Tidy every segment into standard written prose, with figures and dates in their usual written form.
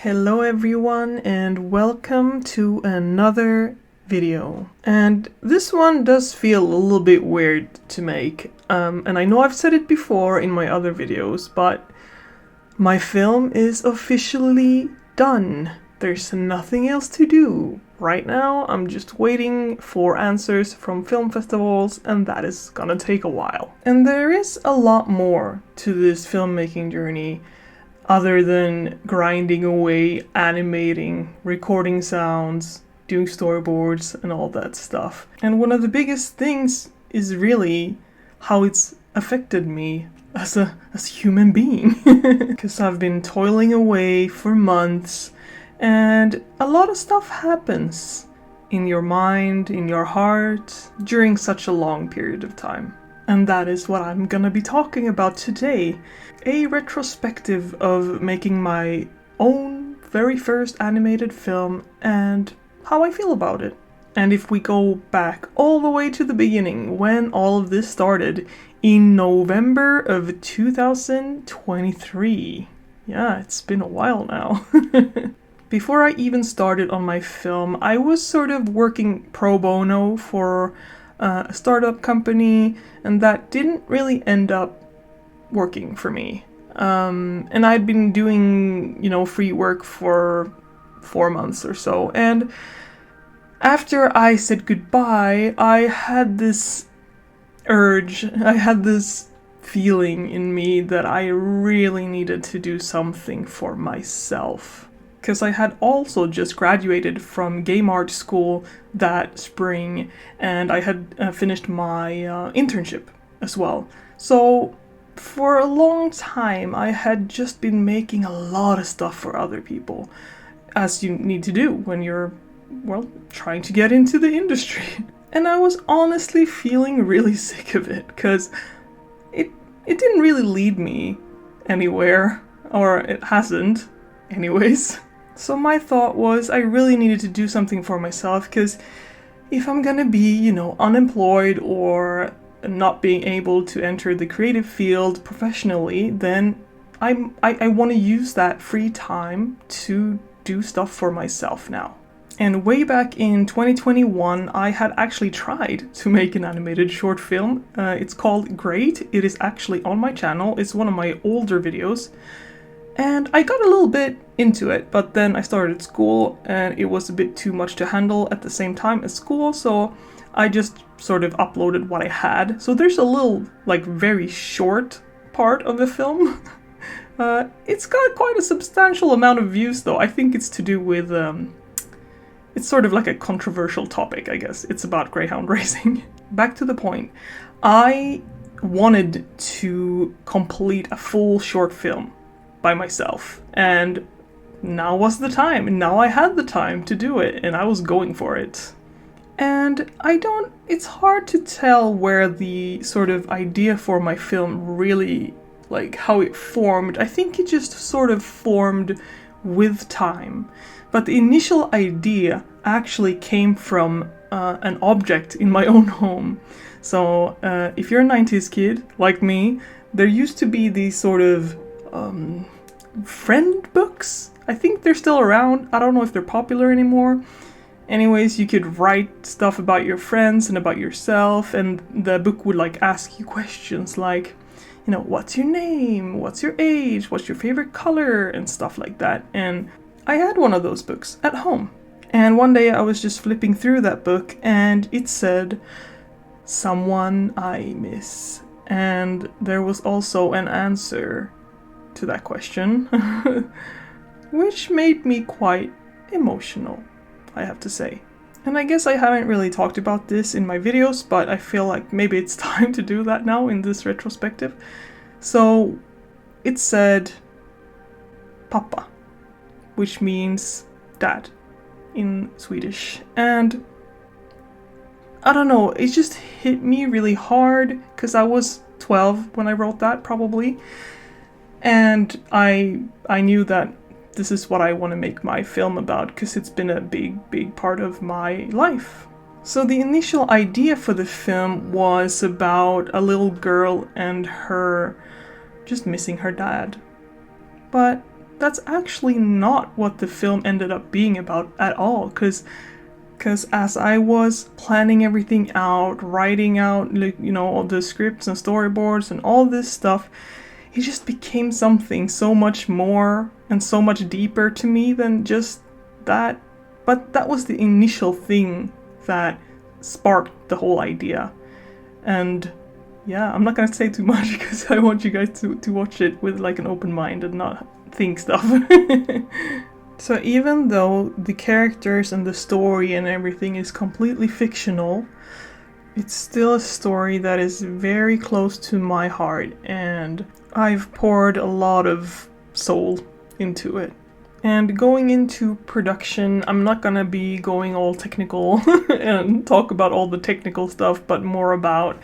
Hello everyone and welcome to another video. And this one does feel a little bit weird to make. And I know I've said it before in my other videos, but my film is officially done. There's nothing else to do. Right now, I'm just waiting for answers from film festivals, and that is gonna take a while. And there is a lot more to this filmmaking journey other than grinding away, animating, recording sounds, doing storyboards, and all that stuff. And one of the biggest things is really how it's affected me as a human being. Because I've been toiling away for months, and a lot of stuff happens in your mind, in your heart, during such a long period of time. And that is what I'm gonna be talking about today. A retrospective of making my own very first animated film and how I feel about it. And if we go back all the way to the beginning, when all of this started, in November of 2023. Yeah, it's been a while now. Before I even started on my film, I was sort of working pro bono for a startup company, and that didn't really end up working for me. And I'd been doing, free work for 4 months or so. And after I said goodbye, I had this urge, I had this feeling in me that I really needed to do something for myself. Because I had also just graduated from game art school that spring, and I had finished my internship as well. So for a long time I had just been making a lot of stuff for other people, as you need to do when you're, trying to get into the industry. And I was honestly feeling really sick of it, because it didn't really lead me anywhere, or it hasn't anyways. So my thought was I really needed to do something for myself, because if I'm gonna be, unemployed or not being able to enter the creative field professionally, then I want to use that free time to do stuff for myself now. And way back in 2021, I had actually tried to make an animated short film. It's called Great. It is actually on my channel. It's one of my older videos. And I got a little bit into it, but then I started school and it was a bit too much to handle at the same time as school, so I just sort of uploaded what I had. So there's a little, very short part of the film. It's got quite a substantial amount of views though. I think it's to do with, it's sort of like a controversial topic, I guess. It's about greyhound racing. Back to the point. I wanted to complete a full short film by myself, and now was the time. Now I had the time to do it, and I was going for it. And it's hard to tell where the sort of idea for my film really, how it formed. I think it just sort of formed with time. But the initial idea actually came from an object in my own home. So if you're a 90s kid like me, there used to be these sort of friend books. I think they're still around. I don't know if they're popular anymore. Anyways, you could write stuff about your friends and about yourself, and the book would ask you questions like, what's your name, what's your age, what's your favorite color, and stuff like that. And I had one of those books at home. And one day I was just flipping through that book, and it said, "Someone I miss." And there was also an answer to that question, which made me quite emotional, I have to say. And I guess I haven't really talked about this in my videos, but I feel like maybe it's time to do that now in this retrospective. So it said "Pappa," which means dad in Swedish. And I don't know, it just hit me really hard, because I was 12 when I wrote that, probably. And I knew that this is what I want to make my film about, because it's been a big part of my life. So the initial idea for the film was about a little girl and her just missing her dad. But that's actually not what the film ended up being about at all, because as I was planning everything out, writing out, all the scripts and storyboards and all this stuff, it just became something so much more and so much deeper to me than just that. But that was the initial thing that sparked the whole idea. And yeah, I'm not gonna say too much because I want you guys to watch it with like an open mind and not think stuff. So even though the characters and the story and everything is completely fictional, it's still a story that is very close to my heart, and I've poured a lot of soul into it. And going into production, I'm not gonna be going all technical and talk about all the technical stuff, but more about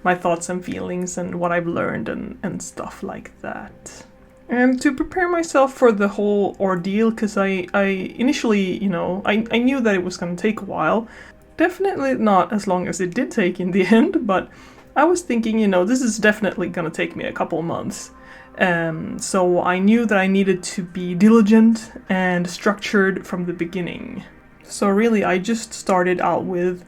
my thoughts and feelings and what I've learned and stuff like that. And to prepare myself for the whole ordeal, because I initially, I knew that it was going to take a while. Definitely not as long as it did take in the end, but I was thinking, this is definitely going to take me a couple months. So I knew that I needed to be diligent and structured from the beginning. So really, I just started out with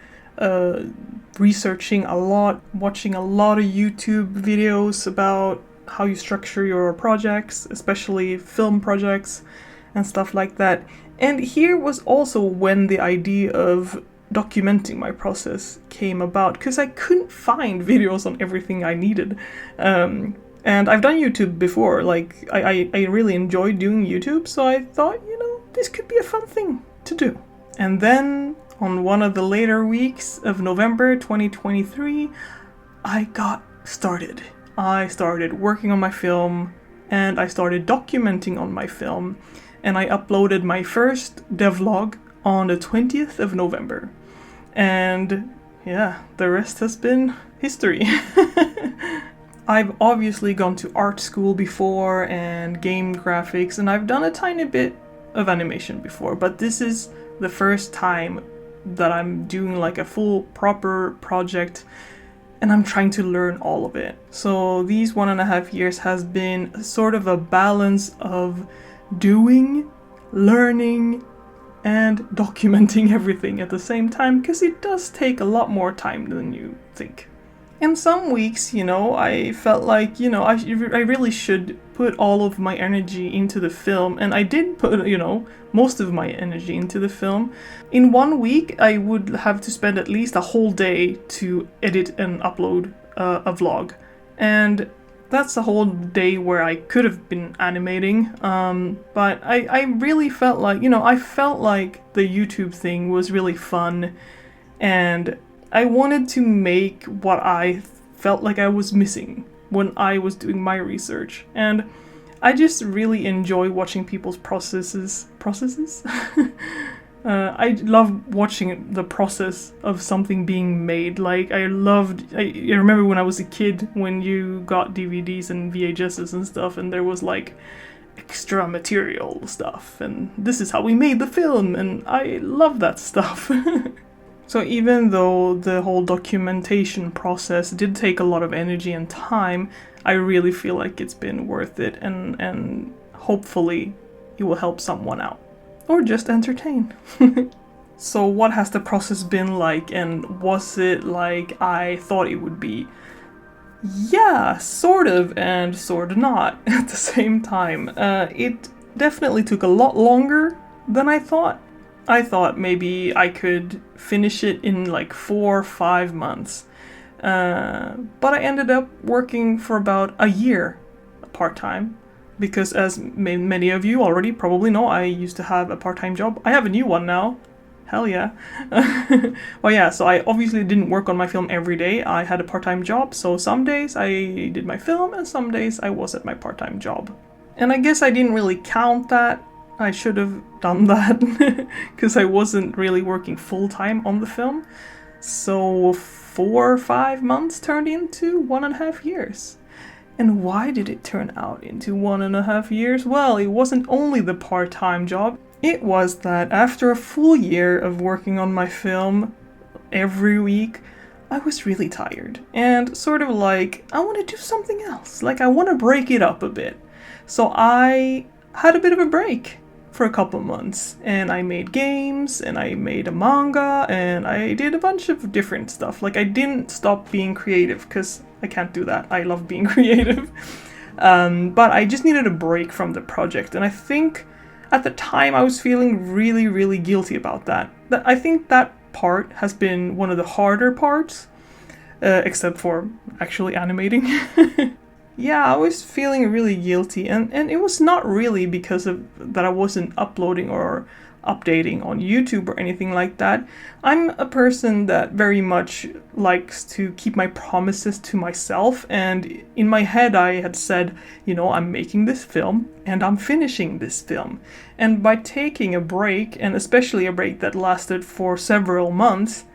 researching a lot, watching a lot of YouTube videos about how you structure your projects, especially film projects and stuff like that. And here was also when the idea of documenting my process came about, because I couldn't find videos on everything I needed. And I've done YouTube before, like I really enjoyed doing YouTube, so I thought, this could be a fun thing to do. And then on one of the later weeks of November 2023, I got started. I started working on my film, and I started documenting on my film, and I uploaded my first devlog on the 20th of November. And yeah, the rest has been history. I've obviously gone to art school before and game graphics, and I've done a tiny bit of animation before, but this is the first time that I'm doing like a full proper project, and I'm trying to learn all of it. So these 1.5 years has been sort of a balance of doing, learning, and documenting everything at the same time, because it does take a lot more time than you think. In some weeks, I felt like, I really should put all of my energy into the film, and I did put, most of my energy into the film. In 1 week, I would have to spend at least a whole day to edit and upload a vlog. And that's a whole day where I could have been animating, but I really felt like, I felt like the YouTube thing was really fun, and I wanted to make what I felt like I was missing when I was doing my research. And I just really enjoy watching people's processes? I love watching the process of something being made. Like, I remember when I was a kid, when you got DVDs and VHSs and stuff, and there was like extra material stuff, and this is how we made the film, and I love that stuff. So even though the whole documentation process did take a lot of energy and time, I really feel like it's been worth it, and hopefully it will help someone out. Or just entertain. So what has the process been like, and was it like I thought it would be? Yeah, sort of and sort of not at the same time. It definitely took a lot longer than I thought. I thought maybe I could finish it in like 4 or 5 months. But I ended up working for about a year part-time. Because as many of you already probably know, I used to have a part-time job. I have a new one now. Hell yeah. Well, yeah, so I obviously didn't work on my film every day. I had a part-time job, so some days I did my film and some days I was at my part-time job. And I guess I didn't really count that. I should have done that because I wasn't really working full-time on the film. So 4 or 5 months turned into 1.5 years. And why did it turn out into 1.5 years? Well, it wasn't only the part-time job. It was that after a full year of working on my film every week, I was really tired. And sort of like, I want to do something else. Like, I want to break it up a bit. So I had a bit of a break for a couple months, and I made games, and I made a manga, and I did a bunch of different stuff. Like, I didn't stop being creative, because I can't do that. I love being creative. But I just needed a break from the project, and I think at the time I was feeling really, really guilty about that. I think that part has been one of the harder parts, except for actually animating. Yeah, I was feeling really guilty, and it was not really because of that I wasn't uploading or updating on YouTube or anything like that. I'm a person that very much likes to keep my promises to myself, and in my head I had said, I'm making this film and I'm finishing this film. And by taking a break, and especially a break that lasted for several months,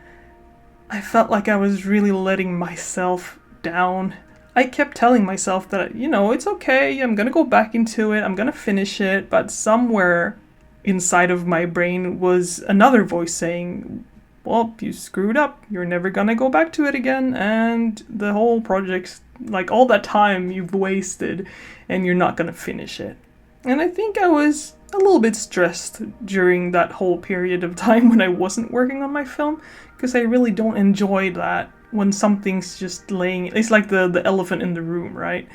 I felt like I was really letting myself down. I kept telling myself that, it's okay, I'm gonna go back into it, I'm gonna finish it, but somewhere inside of my brain was another voice saying, well, you screwed up, you're never gonna go back to it again, and the whole project's, like, all that time you've wasted, and you're not gonna finish it. And I think I was a little bit stressed during that whole period of time when I wasn't working on my film, because I really don't enjoy that when something's just laying, it's like the elephant in the room, right?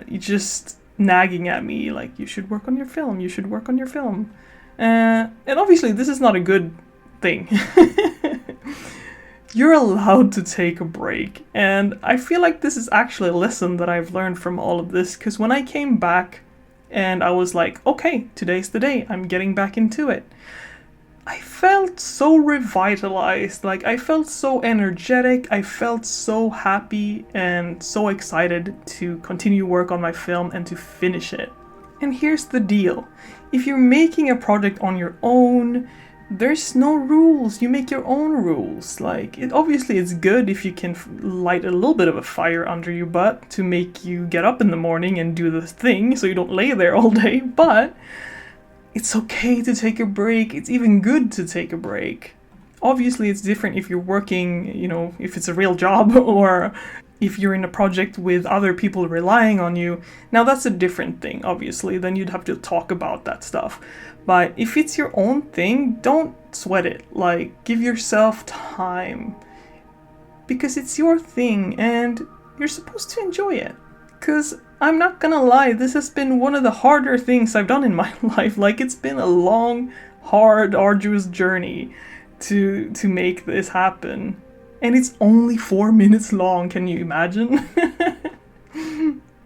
You just nagging at me like, you should work on your film, you should work on your film. And obviously this is not a good thing. You're allowed to take a break, and I feel like this is actually a lesson that I've learned from all of this, because when I came back and I was like, okay, today's the day, I'm getting back into it, I felt so revitalized, like I felt so energetic, I felt so happy and so excited to continue work on my film and to finish it. And here's the deal, if you're making a project on your own, there's no rules, you make your own rules. Like, obviously it's good if you can light a little bit of a fire under your butt to make you get up in the morning and do this thing so you don't lay there all day, but it's okay to take a break. It's even good to take a break. Obviously, it's different if you're working, if it's a real job, or if you're in a project with other people relying on you. Now, that's a different thing, obviously. Then you'd have to talk about that stuff. But if it's your own thing, don't sweat it. Like, give yourself time. Because it's your thing, and you're supposed to enjoy it. Because I'm not gonna lie, this has been one of the harder things I've done in my life. Like, it's been a long, hard, arduous journey to make this happen. And it's only 4 minutes long, can you imagine?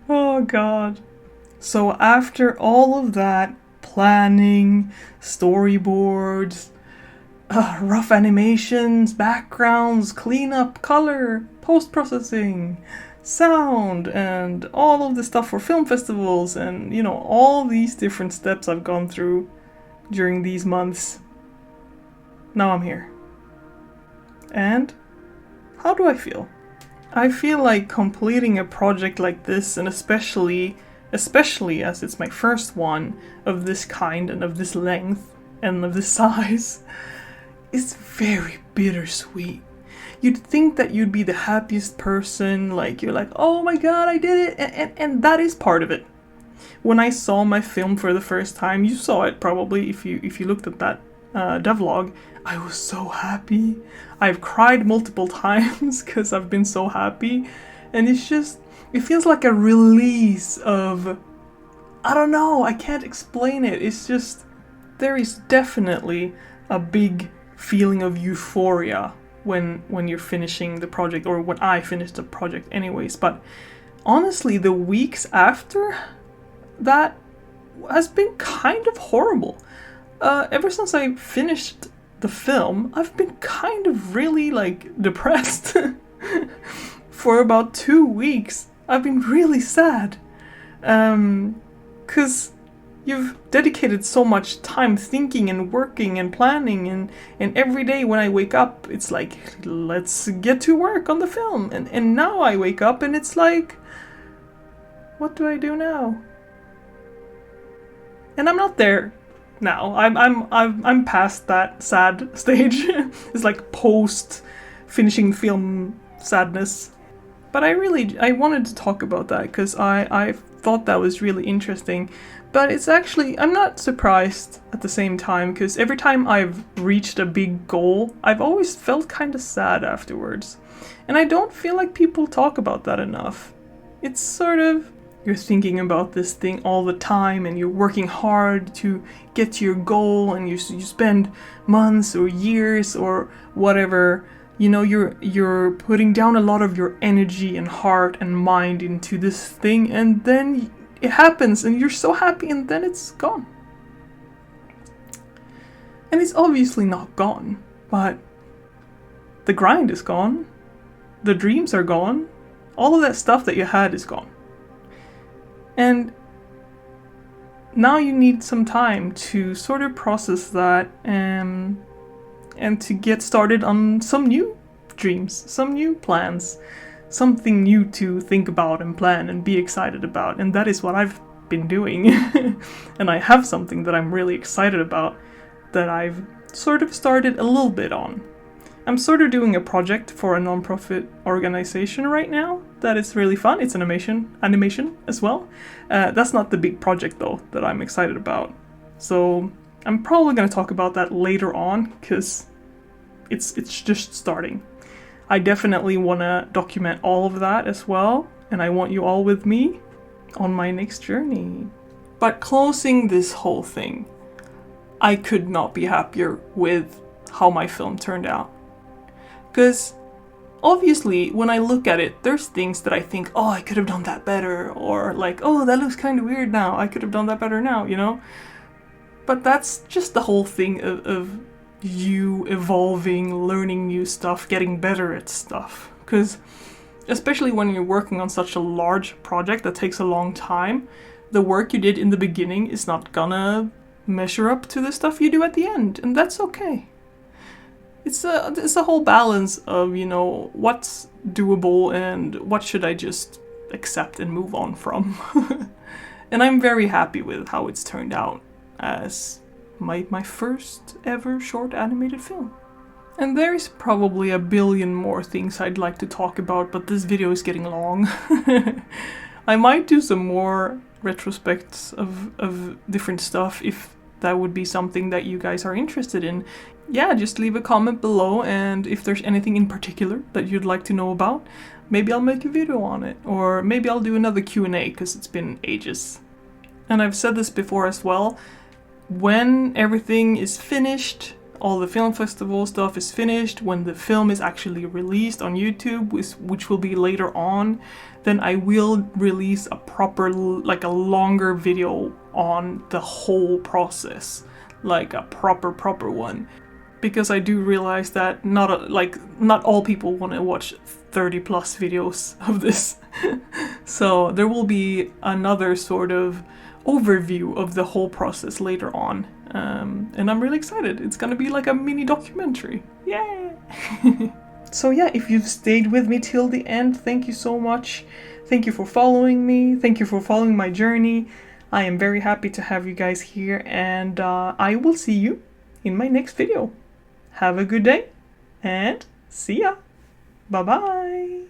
Oh god. So after all of that planning, storyboards, rough animations, backgrounds, cleanup, color, post-processing, sound, and all of the stuff for film festivals, and all these different steps I've gone through during these months, now I'm here. And how do I feel? I feel like completing a project like this, and especially as it's my first one of this kind and of this length and of this size, is very bittersweet. You'd think that you'd be the happiest person, like you're like, oh my god, I did it, and that is part of it. When I saw my film for the first time, you saw it probably if you looked at that devlog, I was so happy. I've cried multiple times because I've been so happy, and it feels like a release of, I don't know, I can't explain it. It's just, there is definitely a big feeling of euphoria when you're finishing the project, or when I finished the project anyways. But honestly, the weeks after that has been kind of horrible. Ever since I finished the film, I've been kind of really depressed. For about 2 weeks, I've been really sad. 'Cause you've dedicated so much time thinking and working and planning, and every day when I wake up, it's like, let's get to work on the film. And now I wake up and it's like, what do I do now? And I'm not there now. I'm past that sad stage. It's like post finishing film sadness. But I wanted to talk about that because I thought that was really interesting. But it's actually, I'm not surprised at the same time, because every time I've reached a big goal, I've always felt kind of sad afterwards. And I don't feel like people talk about that enough. It's sort of, you're thinking about this thing all the time and you're working hard to get to your goal, and you spend months or years or whatever, you know, you're putting down a lot of your energy and heart and mind into this thing, and then it happens and you're so happy, and then it's gone. And it's obviously not gone, but the grind is gone, the dreams are gone, all of that stuff that you had is gone. And now you need some time to sort of process that, and to get started on some new dreams, some new plans, something new to think about and plan and be excited about. And that is what I've been doing. And I have something that I'm really excited about that I've sort of started a little bit on. I'm sort of doing a project for a non-profit organization right now that is really fun. It's animation as well. That's not the big project though that I'm excited about. So I'm probably going to talk about that later on, because it's just starting. I definitely want to document all of that as well, and I want you all with me on my next journey. But closing this whole thing, I could not be happier with how my film turned out. Because obviously, when I look at it, there's things that I think, oh, I could have done that better, or like, oh, that looks kind of weird now, I could have done that better now, you know? But that's just the whole thing of you evolving, learning new stuff, getting better at stuff. Because especially when you're working on such a large project that takes a long time, the work you did in the beginning is not gonna measure up to the stuff you do at the end, and that's okay. It's a whole balance of, you know, what's doable and what should I just accept and move on from. And I'm very happy with how it's turned out as my first ever short animated film. And there's probably a billion more things I'd like to talk about, but this video is getting long. I might do some more retrospects of different stuff if that would be something that you guys are interested in. Yeah, just leave a comment below, and if there's anything in particular that you'd like to know about, maybe I'll make a video on it, or maybe I'll do another Q&A, because it's been ages. And I've said this before as well, when everything is finished, all the film festival stuff is finished, when the film is actually released on YouTube, which will be later on, then I will release a proper, like a longer video on the whole process, like a proper one. Because I do realize that not all people want to watch 30 plus videos of this. So there will be another sort of overview of the whole process later on. And I'm really excited. It's gonna be like a mini documentary. Yay! So yeah, if you've stayed with me till the end, thank you so much. Thank you for following me. Thank you for following my journey. I am very happy to have you guys here, and I will see you in my next video. Have a good day, and see ya! Bye-bye!